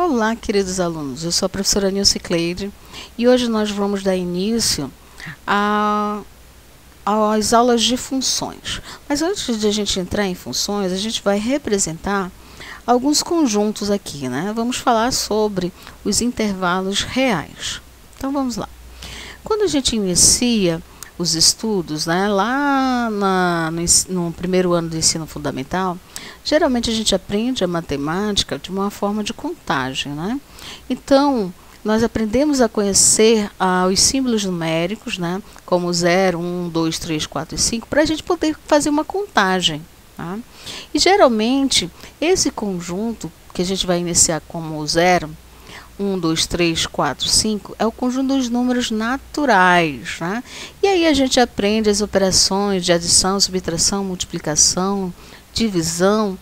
Olá, queridos alunos, eu sou a professora Nilce Cleide e hoje nós vamos dar início às aulas de funções. Mas antes de a gente entrar em funções, a gente vai representar alguns conjuntos aqui, né? Vamos falar sobre os intervalos reais. Então vamos lá. Quando a gente inicia os estudos, né, lá no primeiro ano do ensino fundamental, geralmente a gente aprende a matemática de uma forma de contagem, né? Então, nós aprendemos a conhecer os símbolos numéricos, né, como 0, 1, 2, 3, 4 e 5, para a gente poder fazer uma contagem. Tá? E geralmente, esse conjunto que a gente vai iniciar como 0, 1, 2, 3, 4, 5, é o conjunto dos números naturais, né? E aí a gente aprende as operações de adição, subtração, multiplicação, divisão,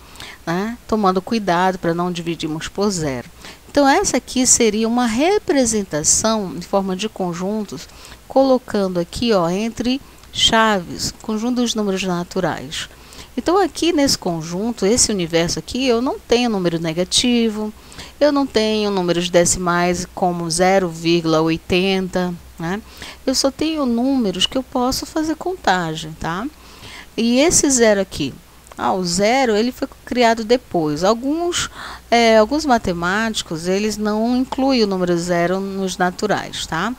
né? Tomando cuidado para não dividirmos por zero. Então essa aqui seria uma representação em forma de conjuntos, colocando aqui, ó, entre chaves, conjunto dos números naturais. Então aqui nesse conjunto, esse universo aqui, eu não tenho número negativo, eu não tenho números decimais como 0,80, né? Eu só tenho números que eu posso fazer contagem, tá? E esse zero aqui, o zero, ele foi criado depois. Alguns matemáticos, eles não incluem o número zero nos naturais, tá?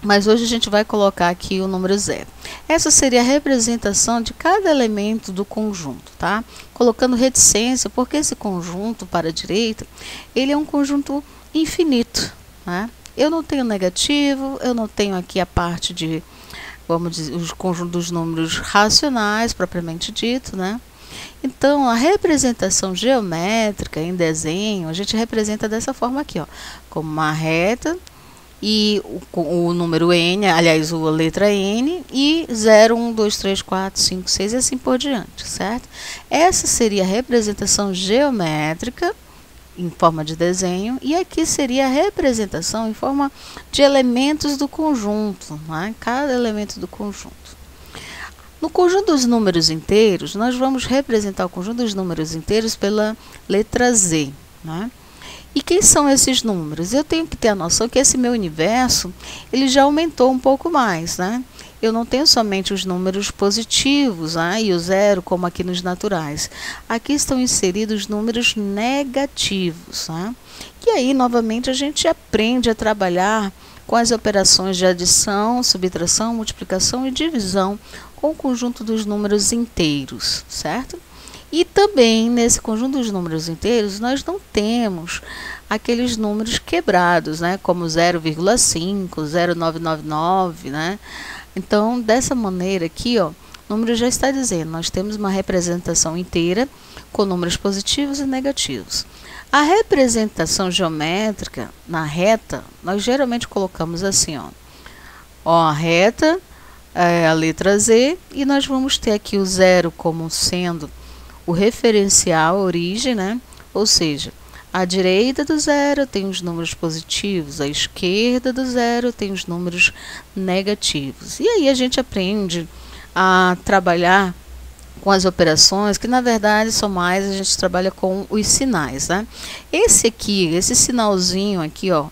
Mas hoje a gente vai colocar aqui o número zero. Essa seria a representação de cada elemento do conjunto, tá? Colocando reticência, porque esse conjunto para a direita, ele é um conjunto infinito, né? Eu não tenho negativo, eu não tenho aqui a parte de, vamos dizer, os conjuntos dos números racionais, propriamente dito, né? Então, a representação geométrica em desenho, a gente representa dessa forma aqui, ó, como uma reta, e o número n, aliás, a letra n, e 0, 1, 2, 3, 4, 5, 6 e assim por diante, certo? Essa seria a representação geométrica em forma de desenho, e aqui seria a representação em forma de elementos do conjunto, né? Cada elemento do conjunto. No conjunto dos números inteiros, nós vamos representar o conjunto dos números inteiros pela letra Z, né? E quem são esses números? Eu tenho que ter a noção que esse meu universo, ele já aumentou um pouco mais, né? Eu não tenho somente os números positivos, né? E o zero, como aqui nos naturais. Aqui estão inseridos números negativos, né? E aí, novamente, a gente aprende a trabalhar com as operações de adição, subtração, multiplicação e divisão com o conjunto dos números inteiros, certo? E também, nesse conjunto dos números inteiros, nós não temos aqueles números quebrados, né? Como 0,5, 0,999, né? Então, dessa maneira aqui, ó, o número já está dizendo, nós temos uma representação inteira com números positivos e negativos. A representação geométrica na reta, nós geralmente colocamos assim, ó, a reta, a letra Z, e nós vamos ter aqui o zero como sendo o referencial, a origem, né? Ou seja, à direita do zero tem os números positivos, à esquerda do zero tem os números negativos. E aí a gente aprende a trabalhar com as operações, que na verdade são mais, a gente trabalha com os sinais, né? Esse aqui, esse sinalzinho aqui, ó,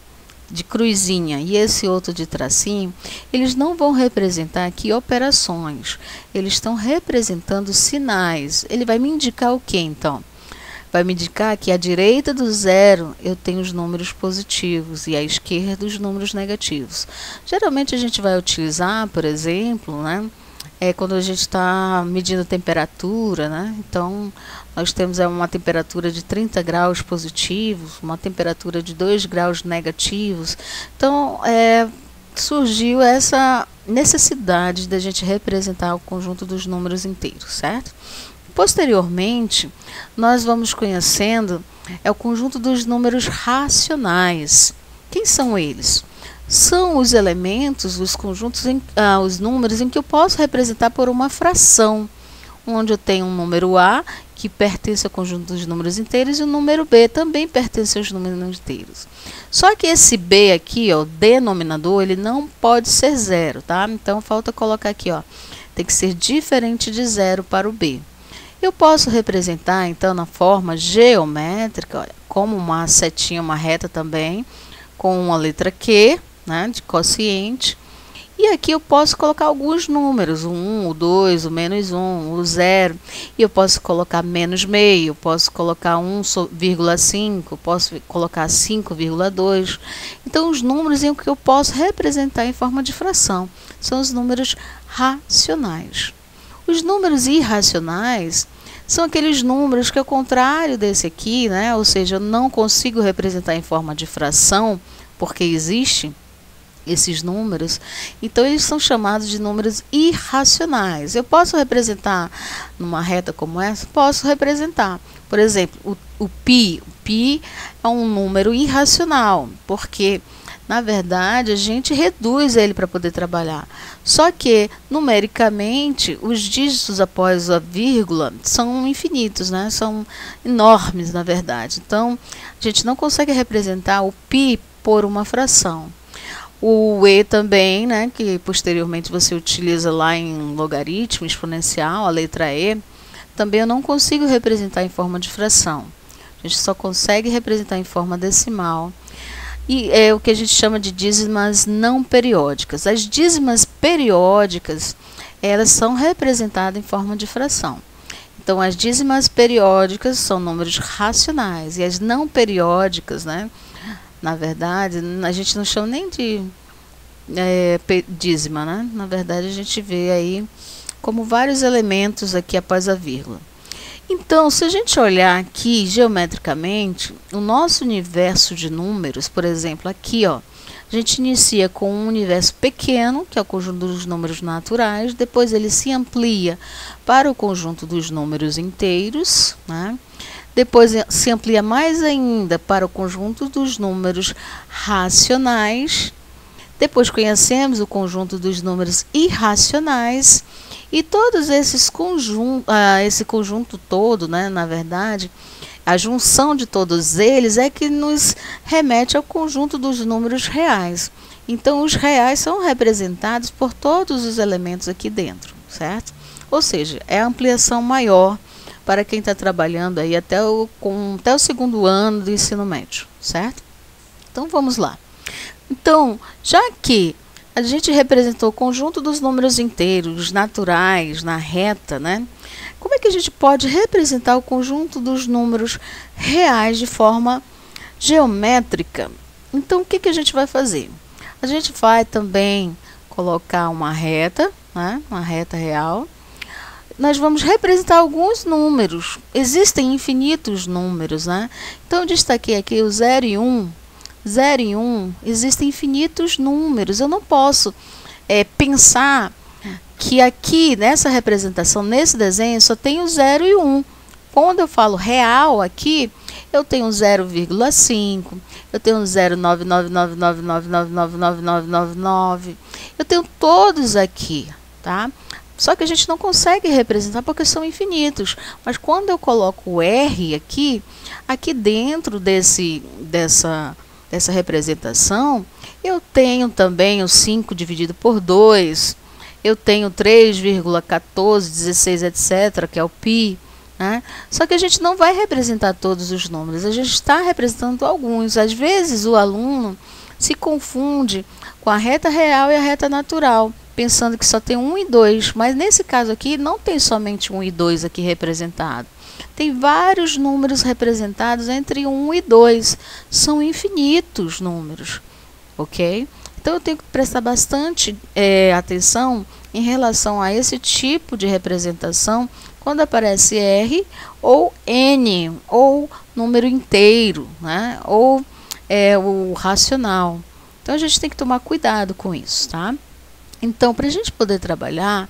de cruzinha, e esse outro de tracinho, eles não vão representar aqui operações, eles estão representando sinais. Ele vai me indicar o que então? Vai me indicar que à direita do zero eu tenho os números positivos e à esquerda os números negativos. Geralmente a gente vai utilizar, por exemplo, né, quando a gente está medindo temperatura, né? Então, nós temos uma temperatura de 30 graus positivos, uma temperatura de 2 graus negativos. Então, surgiu essa necessidade de a gente representar o conjunto dos números inteiros, certo? Posteriormente, nós vamos conhecendo o conjunto dos números racionais. Quem são eles? São os elementos, os conjuntos, os números em que eu posso representar por uma fração, onde eu tenho um número A, que pertence ao conjunto dos números inteiros, e o número B também pertence aos números inteiros. Só que esse B aqui, ó, o denominador, ele não pode ser zero, tá? Então, falta colocar aqui, ó, tem que ser diferente de zero para o B. Eu posso representar, então, na forma geométrica, olha, como uma setinha, uma reta também, com uma letra Q, né, de quociente. E aqui eu posso colocar alguns números, o 1, o 2, o -1, o 0. E eu posso colocar menos meio, eu posso colocar 1,5, posso colocar 5,2. Então, os números em que eu posso representar em forma de fração são os números racionais. Os números irracionais são aqueles números que, ao contrário desse aqui, né, ou seja, eu não consigo representar em forma de fração, porque existe esses números, então eles são chamados de números irracionais. Eu posso representar numa reta como essa? Posso representar. Por exemplo, o π. O π é um número irracional, porque, na verdade, a gente reduz ele para poder trabalhar. Só que, numericamente, os dígitos após a vírgula são infinitos, né? São enormes, na verdade. Então, a gente não consegue representar o π por uma fração. O e também, né, que posteriormente você utiliza lá em logaritmo exponencial, a letra e, também eu não consigo representar em forma de fração. A gente só consegue representar em forma decimal. E é o que a gente chama de dízimas não periódicas. As dízimas periódicas, elas são representadas em forma de fração. Então, as dízimas periódicas são números racionais, e as não periódicas, né, na verdade, a gente não chama nem de dízima, né? Na verdade, a gente vê aí como vários elementos aqui após a vírgula. Então, se a gente olhar aqui geometricamente, o nosso universo de números, por exemplo, aqui, ó, a gente inicia com um universo pequeno, que é o conjunto dos números naturais, depois ele se amplia para o conjunto dos números inteiros, né? Depois se amplia mais ainda para o conjunto dos números racionais. Depois conhecemos o conjunto dos números irracionais. E todos esses esse conjunto todo, né, na verdade, a junção de todos eles é que nos remete ao conjunto dos números reais. Então, os reais são representados por todos os elementos aqui dentro, certo? Ou seja, é a ampliação maior para quem está trabalhando aí até o segundo ano do ensino médio, certo? Então, vamos lá. Então, já que a gente representou o conjunto dos números inteiros, naturais, na reta, né? Como é que a gente pode representar o conjunto dos números reais de forma geométrica? Então, o que a gente vai fazer? A gente vai também colocar uma reta, né? Uma reta real. Nós vamos representar alguns números. Existem infinitos números, né? Então, eu destaquei aqui o 0 e 1. 0 e 1, existem infinitos números. Eu não posso pensar que aqui, nessa representação, nesse desenho, só tem o 0 e 1. Quando eu falo real aqui, eu tenho 0,5, eu tenho 0,99999999999. Eu tenho todos aqui, tá? Só que a gente não consegue representar porque são infinitos. Mas quando eu coloco o R aqui dentro dessa representação, eu tenho também o 5 dividido por 2, eu tenho 3,14, 16, etc., que é o π, né? Só que a gente não vai representar todos os números, a gente está representando alguns. Às vezes o aluno se confunde com a reta real e a reta natural, pensando que só tem 1 e 2, mas nesse caso aqui não tem somente 1 e 2 aqui representado. Tem vários números representados entre 1 e 2. São infinitos números, ok? Então, eu tenho que prestar bastante atenção em relação a esse tipo de representação quando aparece R ou N, ou número inteiro, né? Ou o racional. Então, a gente tem que tomar cuidado com isso, tá? Então, para a gente poder trabalhar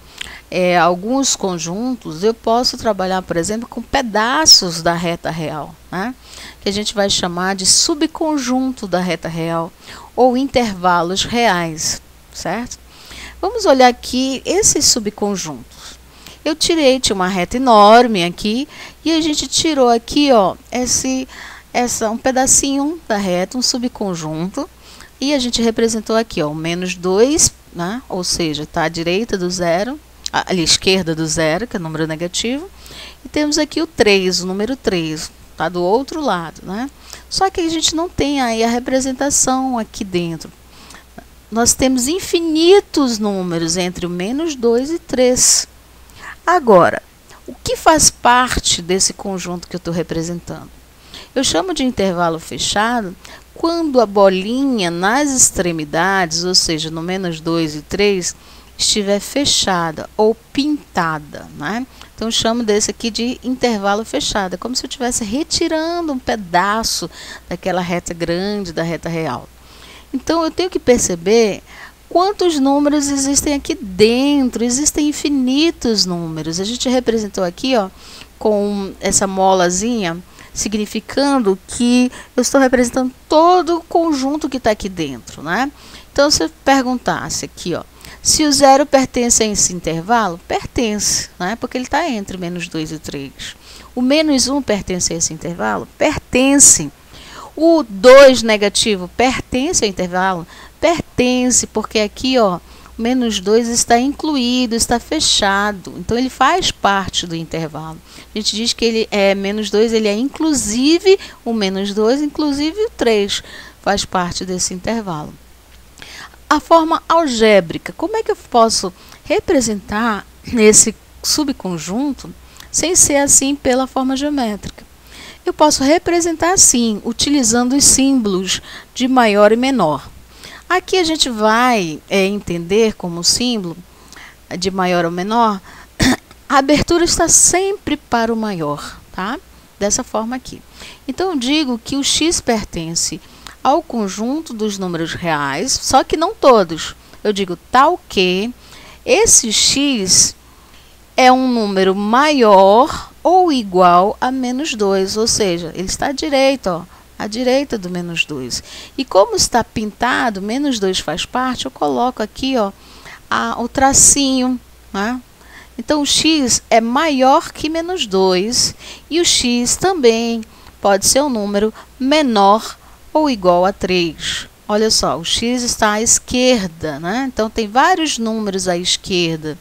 alguns conjuntos, eu posso trabalhar, por exemplo, com pedaços da reta real, né? Que a gente vai chamar de subconjunto da reta real, ou intervalos reais, certo? Vamos olhar aqui esses subconjuntos. Eu tinha uma reta enorme aqui, e a gente tirou aqui, ó, um pedacinho da reta, um subconjunto, e a gente representou aqui, ó, o -2, né? Ou seja, está à direita do zero, à esquerda do zero, que é número negativo, E temos aqui o 3, o número 3, está do outro lado, né? Só que a gente não tem aí a representação aqui dentro. Nós temos infinitos números entre o -2 e 3. Agora, o que faz parte desse conjunto que eu estou representando? Eu chamo de intervalo fechado quando a bolinha nas extremidades, ou seja, no -2 e 3, estiver fechada ou pintada, né? Então, eu chamo desse aqui de intervalo fechado. É como se eu estivesse retirando um pedaço daquela reta grande, da reta real. Então, eu tenho que perceber quantos números existem aqui dentro. Existem infinitos números. A gente representou aqui, ó, com essa molazinha, significando que eu estou representando todo o conjunto que está aqui dentro, né? Então, se eu perguntasse aqui, ó, se o 0 pertence a esse intervalo, pertence, né? Porque ele está entre -2 e 3. O -1 pertence a esse intervalo? Pertence. O 2 negativo pertence ao intervalo? Pertence, porque aqui, ó, o -2 está incluído, está fechado. Então, ele faz parte do intervalo. A gente diz que ele é -2, ele é inclusive o -2, inclusive o 3 faz parte desse intervalo. A forma algébrica, como é que eu posso representar esse subconjunto sem ser assim pela forma geométrica? Eu posso representar assim, utilizando os símbolos de maior e menor. Aqui a gente vai entender como símbolo de maior ou menor, a abertura está sempre para o maior, tá? Dessa forma aqui. Então, eu digo que o x pertence ao conjunto dos números reais, só que não todos. Eu digo tal que esse x é um número maior ou igual a -2, ou seja, ele está à direita, ó, à direita do -2. E como está pintado, -2 faz parte, eu coloco aqui, ó, o tracinho, né? Então, o x é maior que -2 e o x também pode ser um número menor ou igual a 3. Olha só, o x está à esquerda, né? Então, tem vários números à esquerda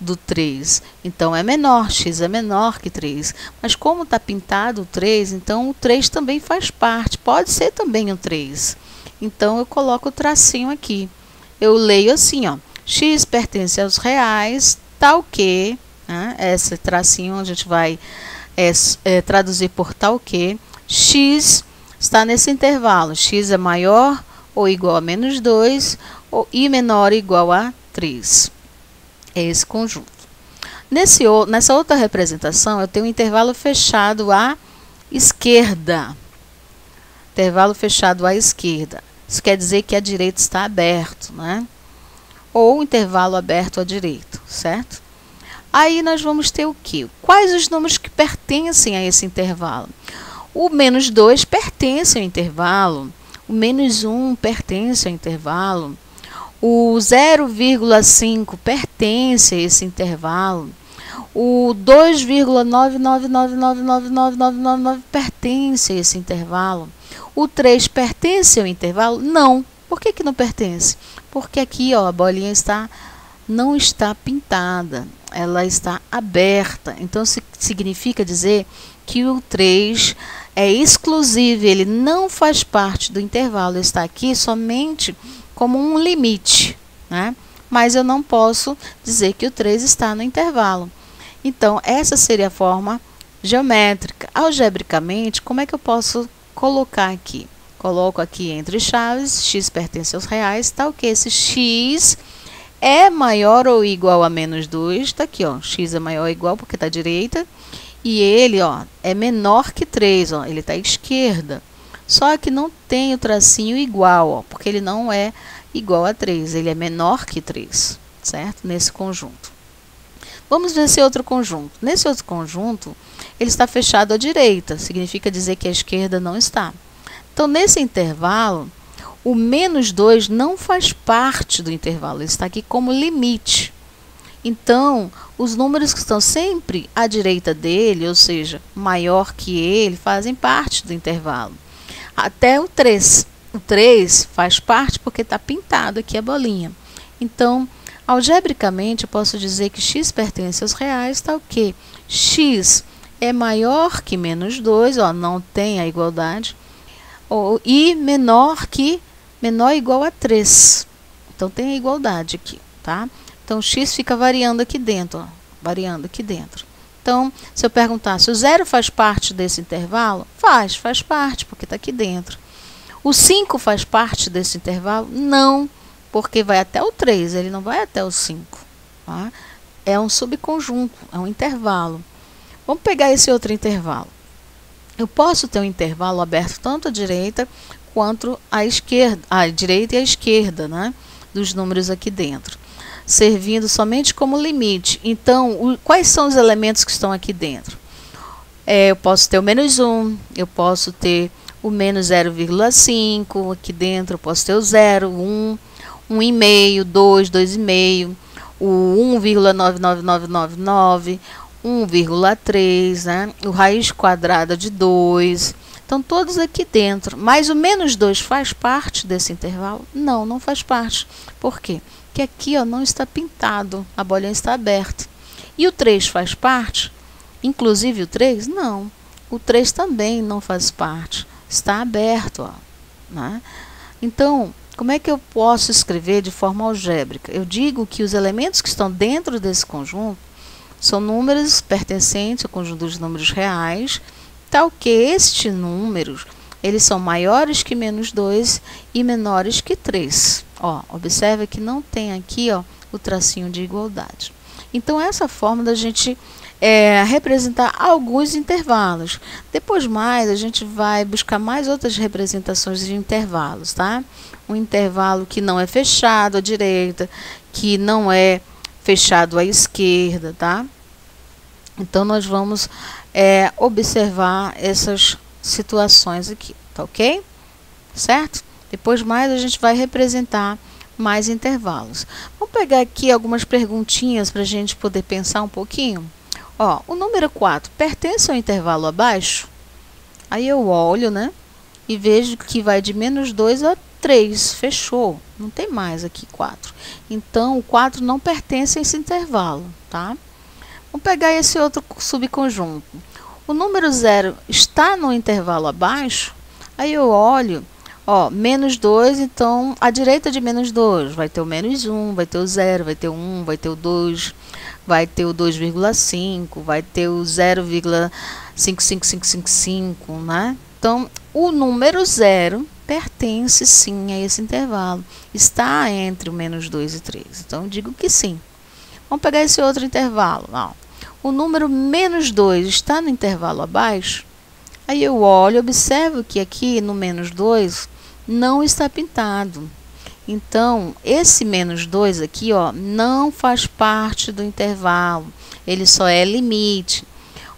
do 3. Então, é menor, x é menor que 3. Mas como está pintado o 3, então o 3 também faz parte. Pode ser também o 3. Então, eu coloco o tracinho aqui. Eu leio assim, ó, x pertence aos reais, tal que, né? Esse tracinho a gente vai traduzir por tal que, x está nesse intervalo, x é maior ou igual a -2 e menor ou igual a 3. É esse conjunto. Nessa outra representação, eu tenho um intervalo fechado à esquerda. Intervalo fechado à esquerda. Isso quer dizer que a direita está aberto, né? Ou intervalo aberto à direita, certo? Aí nós vamos ter o quê? Quais os números que pertencem a esse intervalo? O -2 pertence ao intervalo, o -1 pertence ao intervalo, o 0,5 pertence a esse intervalo, o 2,999999999 pertence a esse intervalo, o 3 pertence ao intervalo? Não. Por que não pertence? Porque aqui, ó, a bolinha não está pintada, ela está aberta. Então, significa dizer que o 3 é exclusivo, ele não faz parte do intervalo, está aqui somente como um limite, né? Mas eu não posso dizer que o 3 está no intervalo. Então, essa seria a forma geométrica. Algebricamente, como é que eu posso colocar aqui? Coloco aqui entre chaves, x pertence aos reais, tal que esse x é maior ou igual a -2, está aqui, ó, x é maior ou igual porque está à direita, e ele, ó, é menor que 3, ó, ele está à esquerda. Só que não tem o tracinho igual, ó, porque ele não é igual a 3, ele é menor que 3, certo? Nesse conjunto. Vamos ver esse outro conjunto. Nesse outro conjunto, ele está fechado à direita, significa dizer que a esquerda não está. Então, nesse intervalo, o -2 não faz parte do intervalo, ele está aqui como limite. Então, os números que estão sempre à direita dele, ou seja, maior que ele, fazem parte do intervalo. Até o 3. O 3 faz parte porque está pintado aqui a bolinha. Então, algebricamente, eu posso dizer que x pertence aos reais, tal que x é maior que menos 2, ó, não tem a igualdade, e menor ou igual a 3. Então, tem a igualdade aqui, tá? Então, x fica variando aqui dentro, ó, variando aqui dentro. Então, se eu perguntar se o 0 faz parte desse intervalo, faz parte, porque está aqui dentro. O 5 faz parte desse intervalo? Não, porque vai até o 3, ele não vai até o 5. Tá? É um subconjunto, é um intervalo. Vamos pegar esse outro intervalo. Eu posso ter um intervalo aberto tanto à direita quanto à esquerda, à direita e à esquerda, né, dos números aqui dentro, servindo somente como limite. Então, quais são os elementos que estão aqui dentro? Eu posso ter o menos 1, eu posso ter o menos 0,5 aqui dentro, eu posso ter o 0, 1, 1,5, 2, 2,5, o 1,99999, 1,3, né? O raiz quadrada de 2. Então, todos aqui dentro. Mas o menos 2 faz parte desse intervalo? Não, não faz parte. Por quê? Porque aqui, ó, não está pintado, a bolinha está aberta. E o 3 faz parte? Inclusive o 3? Não. O 3 também não faz parte. Está aberto, ó, né? Então, como é que eu posso escrever de forma algébrica? Eu digo que os elementos que estão dentro desse conjunto são números pertencentes ao conjunto dos números reais, tal que estes números, eles são maiores que menos 2 e menores que 3. Ó, observe que não tem aqui, ó, o tracinho de igualdade. Então, essa forma da gente representar alguns intervalos. Depois mais, a gente vai buscar mais outras representações de intervalos, tá? Um intervalo que não é fechado à direita, que não é fechado à esquerda, tá? Então, nós vamos observar essas situações aqui, tá ok? Certo? Depois mais, a gente vai representar mais intervalos. Vamos pegar aqui algumas perguntinhas para a gente poder pensar um pouquinho. Ó, o número 4 pertence ao intervalo abaixo? Aí eu olho, né? E vejo que vai de menos 2 a 3. Fechou. Não tem mais aqui 4. Então, o 4 não pertence a esse intervalo, tá? Vamos pegar esse outro subconjunto. O número 0 está no intervalo abaixo? Aí eu olho, ó, menos 2, então, à direita de menos 2 vai ter o menos 1, vai ter o 0, vai ter o 1, vai ter o 2, vai ter o 2,5, vai ter o 0,55555, né? Então, o número 0 pertence sim a esse intervalo. Está entre o menos 2 e 3. Então, eu digo que sim. Vamos pegar esse outro intervalo. Ó. O número menos 2 está no intervalo abaixo? Aí eu olho, observo que aqui no menos 2 não está pintado. Então, esse menos 2 aqui, ó, não faz parte do intervalo. Ele só é limite.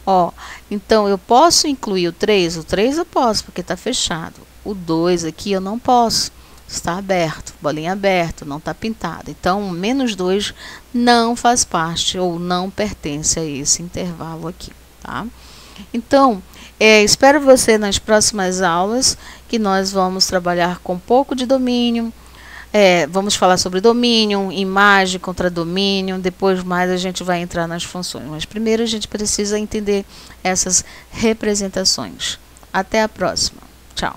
Ó, então, eu posso incluir o 3? O 3 eu posso, porque está fechado. O 2 aqui eu não posso. Está aberto, bolinha aberta, não está pintado. Então, o menos 2 não faz parte ou não pertence a esse intervalo aqui, tá? Então, espero você nas próximas aulas, que nós vamos trabalhar com um pouco de domínio. Vamos falar sobre domínio, imagem contra domínio, depois mais a gente vai entrar nas funções. Mas primeiro a gente precisa entender essas representações. Até a próxima. Tchau.